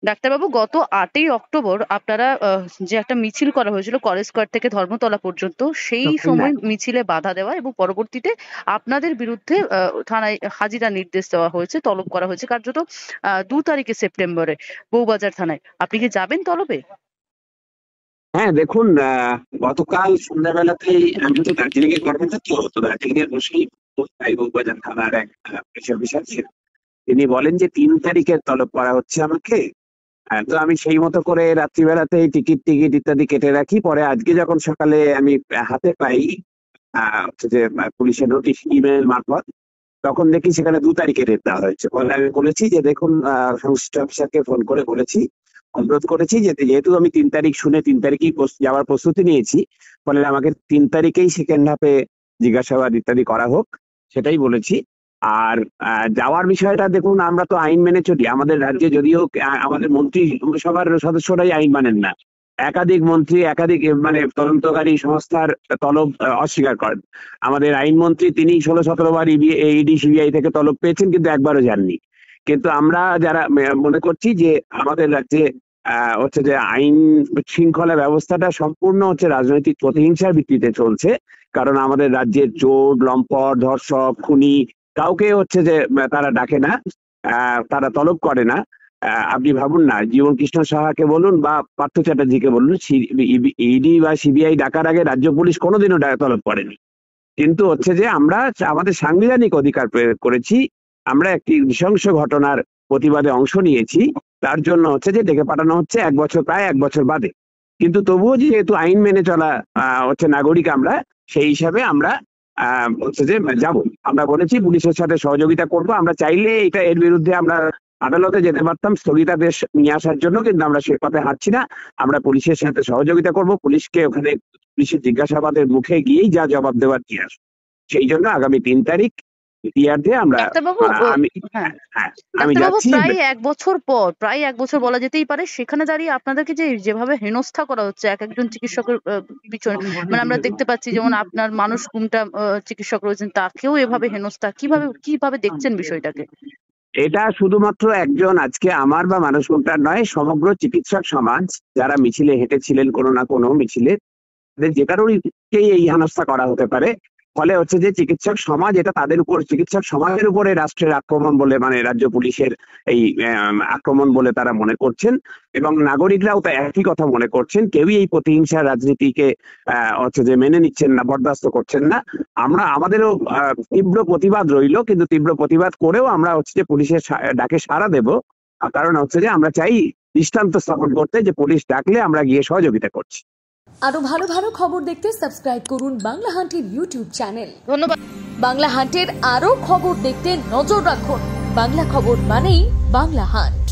ডাক্তারবাবু, গত 8ই অক্টোবর আপনারা যে একটা মিছিল করা হয়েছিল কলেজ স্কোয়ার থেকে ধর্মতলা পর্যন্ত, সেই সময় মিছিলে বাধা দেওয়া এবং পরবর্তীতে আপনাদের বিরুদ্ধে থানায় হাজিরা নির্দেশ দেওয়া হয়েছে, তলব করা হয়েছে কার্যত 2 তারিখে সেপ্টেম্বরে বউবাজার থানায়। আপনি কি যাবেন তলবে? হ্যাঁ, দেখুন, গতকাল সন্ধ্যাবেলাতেই আমি তো দার্জিলিং এর কর্মকর্তা, তো দার্জিলিং এর বসেই বউবাজার থানার এক পুলিশ অফিসার ছিলেন। তিনি বলেন যে 3 তারিখের তলব করা হচ্ছে আমাকে। তো আমি সেই মতো করে রাত্রিবেলাতেই টিকিট টিকিট ইত্যাদি কেটে রাখি। পরে আজকে যখন সকালে আমি হাতে পাই হচ্ছে যে পুলিশের নোটিশ ইমেল মারফত, তখন দেখি সেখানে 2 তারিখে ডেট দেওয়া হয়েছে। পরে আমি বলেছি যে দেখুন, সংশ্লিষ্ট অফিসারকে ফোন করে বলেছি, অনুরোধ করেছি যে যেহেতু আমি 3 তারিখ শুনে 3 তারিখেই যাওয়ার প্রস্তুতি নিয়েছি, ফলে আমাকে 3 তারিখেই সেকেন্ড হাফে জিজ্ঞাসাবাদ ইত্যাদি করা হোক, সেটাই বলেছি। আর যাওয়ার বিষয়টা দেখুন, আমরা তো আইন মেনে চলি। আমাদের রাজ্যে যদিও আমাদের মন্ত্রী সবার সদস্যরাই আইন মানেন না, একাধিক মন্ত্রী একাধিক মানে তদন্তকারী সংস্থার তলব অস্বীকার করেন। আমাদের আইনমন্ত্রী তিনি 16-17 বার ইডি সিবিআই থেকে তলব পেয়েছেন, কিন্তু একবারও যাননি। কিন্তু আমরা যারা মনে করছি যে আমাদের রাজ্যে হচ্ছে যে আইন শৃঙ্খলা ব্যবস্থাটা সম্পূর্ণ হচ্ছে রাজনৈতিক প্রতিহিংসার ভিত্তিতে চলছে। কারণ আমাদের রাজ্যের চোর, লম্পট, ধর্ষক, খুনি কাউকে হচ্ছে যে তারা ডাকে না, তারা তলব করে না। আপনি ভাবুন না, জীবন কৃষ্ণ সাহাকে বলুন বা পার্থ চ্যাটার্জিকে বলুন, ইডি বা সিবিআই ডাকার আগে রাজ্য পুলিশ কোনোদিনও তলব করেনি। কিন্তু হচ্ছে যে আমরা আমাদের সাংবিধানিক অধিকার প্রয়োগ করেছি। আমরা একটি নৃশংস ঘটনার প্রতিবাদে অংশ নিয়েছি, তার জন্য হচ্ছে যে ডেকে পাঠানো হচ্ছে প্রায় 1 বছর বাদে। কিন্তু তবুও যেহেতু আইন মেনে চলা হচ্ছে নাগরিক আমরা, সেই হিসাবে আমরা হচ্ছে যে যাবো। আমরা বলেছি পুলিশের সাথে সহযোগিতা করব। আমরা চাইলে এর বিরুদ্ধে আমরা আদালতে যেতে পারতাম স্থগিতাদেশ নিয়ে আসার জন্য, কিন্তু আমরা সে পথে হাঁটছি না। আমরা পুলিশের সাথে সহযোগিতা করব, পুলিশকে ওখানে পুলিশের জিজ্ঞাসাবাদের মুখে গিয়েই যা জবাব দেওয়ার দিয়ে আসবো। সেই জন্য আগামী 3 তারিখ ইয়ার্ডে আমরা আমি যাচ্ছি। প্রায় 1 বছর বলা যেতেই পারে, সেখানে দাঁড়িয়ে আপনাদেরকে যেভাবে হেনস্থা করা হচ্ছে এক একজন চিকিৎসকের পিছনে, মানে আমরা দেখতে পাচ্ছি যেমন আপনার মানুষ কুমটা চিকিৎসক রয়েছেন, তাকেও এভাবে হেনস্থা, কিভাবে দেখছেন বিষয়টাকে? এটা শুধুমাত্র একজন, আজকে আমার বা মানুষ কুমটার নয়, সমগ্র চিকিৎসক সমাজ যারা মিছিলে হেঁটেছিলেন, কোনো না কোনো মিছিলে, যে কারোরকেই এই হেনস্থা করা হতে পারে। ফলে হচ্ছে যে চিকিৎসক সমাজ, এটা তাদের উপর, চিকিৎসক সমাজের উপরে রাষ্ট্রের আক্রমণ বলে, মানে রাজ্য পুলিশের এই আক্রমণ বলে তারা মনে করছেন, এবং নাগরিকরাও তা একই কথা মনে করছেন। কেউই এই প্রতিহিংসা রাজনীতিকে হচ্ছে যে মেনে নিচ্ছেন না, বরদাস্ত করছেন না। আমাদেরও তীব্র প্রতিবাদ রইল, কিন্তু তীব্র প্রতিবাদ করেও আমরা হচ্ছে যে পুলিশের ডাকে সাড়া দেব। কারণ হচ্ছে যে আমরা চাই দৃষ্টান্ত স্থাপন করতে, যে পুলিশ ডাকলে আমরা গিয়ে সহযোগিতা করছি। আরো ভালো ভালো খবর দেখতে সাবস্ক্রাইব করুন বাংলা হান্টের ইউটিউব চ্যানেল। ধন্যবাদ। বাংলা হান্টের আরো খবর দেখতে নজর রাখুন। বাংলা খবর মানেই বাংলা হান্ট।